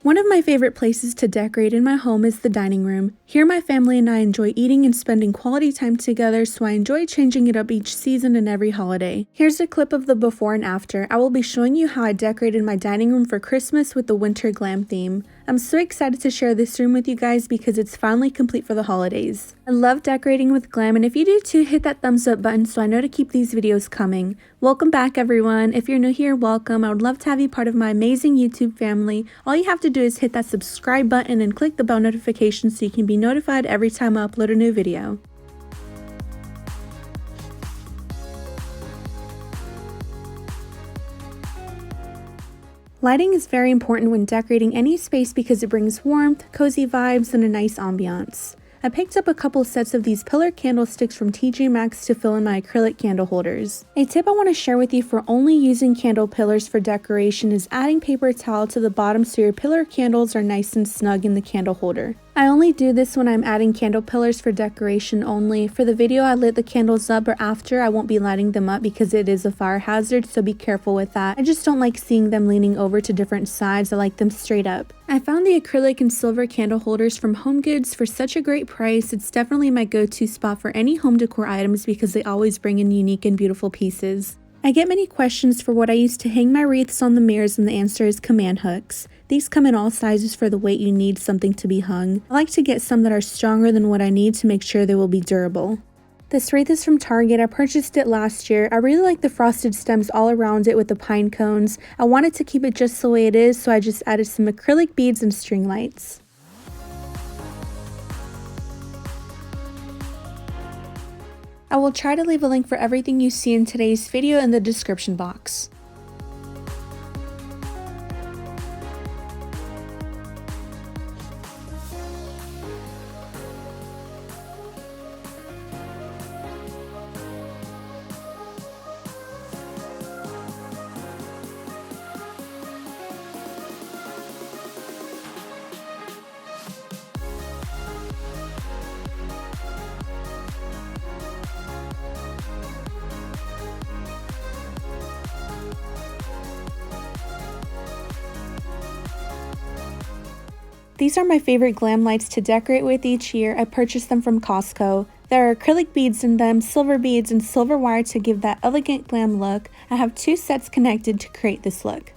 One of my favorite places to decorate in my home is the dining room. Here my family and I enjoy eating and spending quality time together, so I enjoy changing it up each season and every holiday. Here's a clip of the before and after. I will be showing you how I decorated my dining room for Christmas with the winter glam theme. I'm so excited to share this room with you guys because it's finally complete for the holidays. I love decorating with glam, and if you do too, hit that thumbs up button so I know to keep these videos coming. Welcome back everyone. If you're new here, welcome. I would love to have you part of my amazing YouTube family. All you have to do is hit that subscribe button and click the bell notification so you can be notified every time I upload a new video. Lighting is very important when decorating any space because it brings warmth, cozy vibes, and a nice ambiance. I picked up a couple sets of these pillar candlesticks from TJ Maxx to fill in my acrylic candle holders. A tip I want to share with you for only using candle pillars for decoration is adding paper towel to the bottom so your pillar candles are nice and snug in the candle holder. I only do this when I'm adding candle pillars for decoration only. For the video I lit the candles up, or after, I won't be lighting them up because it is a fire hazard, so be careful with that. I just don't like seeing them leaning over to different sides. I like them straight up. I found the acrylic and silver candle holders from HomeGoods for such a great price. It's definitely my go-to spot for any home decor items because they always bring in unique and beautiful pieces. I get many questions for what I use to hang my wreaths on the mirrors, and the answer is command hooks. These come in all sizes for the weight you need something to be hung. I like to get some that are stronger than what I need to make sure they will be durable. This wreath is from Target. I purchased it last year. I really like the frosted stems all around it with the pine cones. I wanted to keep it just the way it is, so I just added some acrylic beads and string lights. I will try to leave a link for everything you see in today's video in the description box. These are my favorite glam lights to decorate with each year. I purchased them from Costco. There are acrylic beads in them, silver beads, and silver wire to give that elegant glam look. I have 2 sets connected to create this look.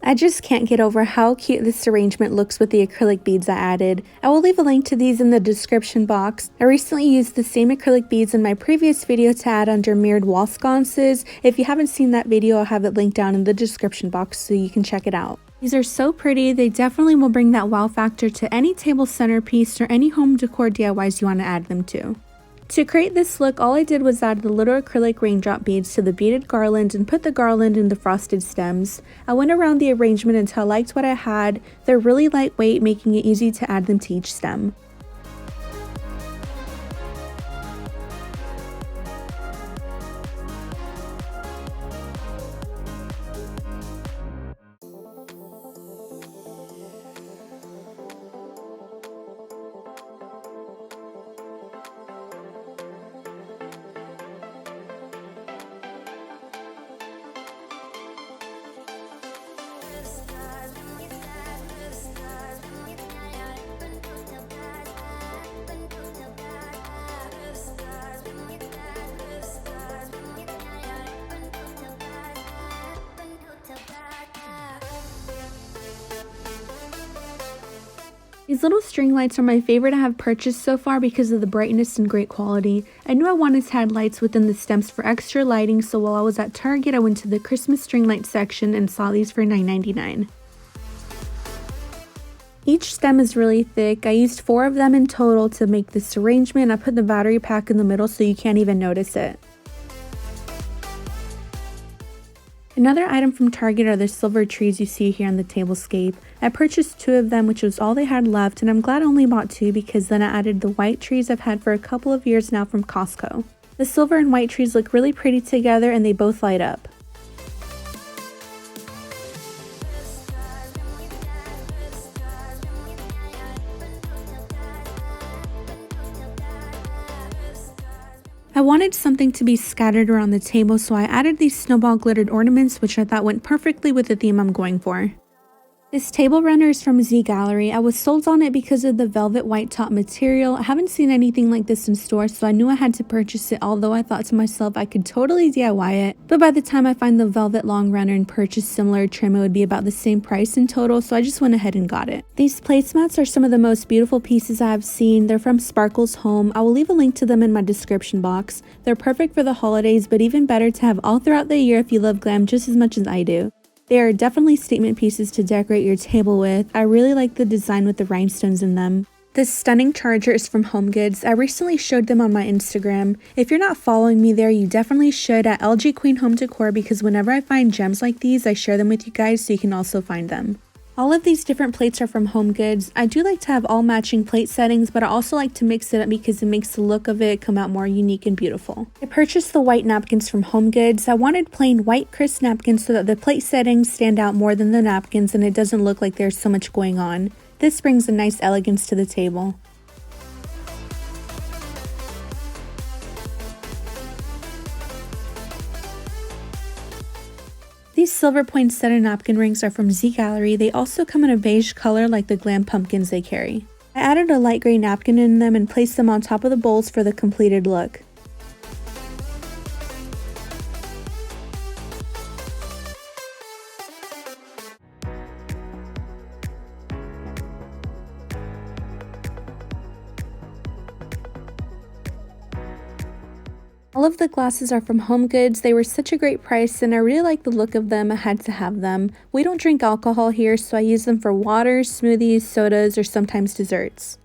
I just can't get over how cute this arrangement looks with the acrylic beads I added. I will leave a link to these in the description box. I recently used the same acrylic beads in my previous video to add under mirrored wall sconces. If you haven't seen that video, I'll have it linked down in the description box so you can check it out. These are so pretty. They definitely will bring that wow factor to any table centerpiece or any home decor DIYs you want to add them to. To create this look, all I did was add the little acrylic raindrop beads to the beaded garland and put the garland in the frosted stems. I went around the arrangement until I liked what I had. They're really lightweight, making it easy to add them to each stem. These little string lights are my favorite I have purchased so far because of the brightness and great quality. I knew I wanted to add lights within the stems for extra lighting, so while I was at Target, I went to the Christmas string light section and saw these for $9.99. Each stem is really thick. I used 4 of them in total to make this arrangement. I put the battery pack in the middle so you can't even notice it. Another item from Target are the silver trees you see here on the Tablescape. I purchased 2 of them, which was all they had left, and I'm glad I only bought 2 because then I added the white trees I've had for a couple of years now from Costco. The silver and white trees look really pretty together and they both light up. I wanted something to be scattered around the table, so I added these snowball glittered ornaments, which I thought went perfectly with the theme I'm going for. This table runner is from Z Gallery. I was sold on it because of the velvet white top material. I haven't seen anything like this in store, so I knew I had to purchase it, although I thought to myself I could totally DIY it. But by the time I find the velvet long runner and purchase similar trim, it would be about the same price in total, so I just went ahead and got it. These placemats are some of the most beautiful pieces I have seen. They're from Sparkle's Home. I will leave a link to them in my description box. They're perfect for the holidays, but even better to have all throughout the year if you love glam just as much as I do. They are definitely statement pieces to decorate your table with. I really like the design with the rhinestones in them. This stunning charger is from HomeGoods. I recently showed them on my Instagram. If you're not following me there, you definitely should at LGQUEEN Home Decor, because whenever I find gems like these, I share them with you guys so you can also find them. All of these different plates are from HomeGoods. I do like to have all matching plate settings, but I also like to mix it up because it makes the look of it come out more unique and beautiful. I purchased the white napkins from HomeGoods. I wanted plain white crisp napkins so that the plate settings stand out more than the napkins and it doesn't look like there's so much going on. This brings a nice elegance to the table. These silver poinsettia napkin rings are from Z Gallery. They also come in a beige color like the glam pumpkins they carry. I added a light gray napkin in them and placed them on top of the bowls for the completed look. All of the glasses are from HomeGoods. They were such a great price and I really like the look of them. I had to have them. We don't drink alcohol here, so I use them for water, smoothies, sodas, or sometimes desserts.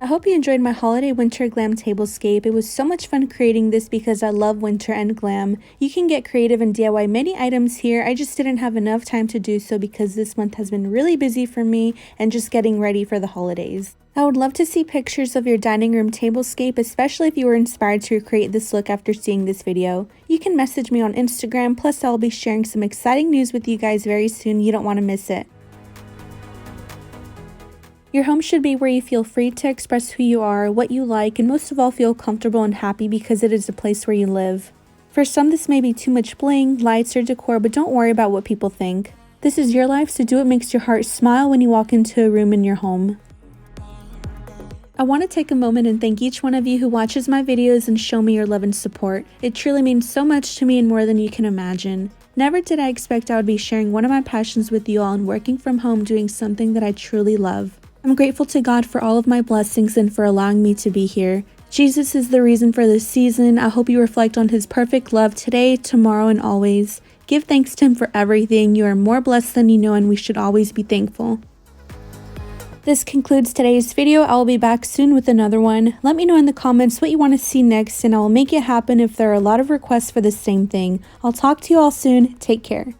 I hope you enjoyed my holiday winter glam tablescape. It was so much fun creating this because I love winter and glam. You can get creative and DIY many items here. I just didn't have enough time to do so because this month has been really busy for me and just getting ready for the holidays. I would love to see pictures of your dining room tablescape, especially if you were inspired to recreate this look after seeing this video. You can message me on Instagram, plus I'll be sharing some exciting news with you guys very soon. You don't want to miss it. Your home should be where you feel free to express who you are, what you like, and most of all feel comfortable and happy because it is a place where you live. For some, this may be too much bling, lights, or decor, but don't worry about what people think. This is your life, so do what makes your heart smile when you walk into a room in your home. I want to take a moment and thank each one of you who watches my videos and show me your love and support. It truly means so much to me and more than you can imagine. Never did I expect I would be sharing one of my passions with you all and working from home doing something that I truly love. I'm grateful to God for all of my blessings and for allowing me to be here. Jesus is the reason for this season. I hope you reflect on His perfect love today, tomorrow, and always. Give thanks to Him for everything. You are more blessed than you know, and we should always be thankful. This concludes today's video. I will be back soon with another one. Let me know in the comments what you want to see next and I will make it happen if there are a lot of requests for the same thing. I'll talk to you all soon. Take care.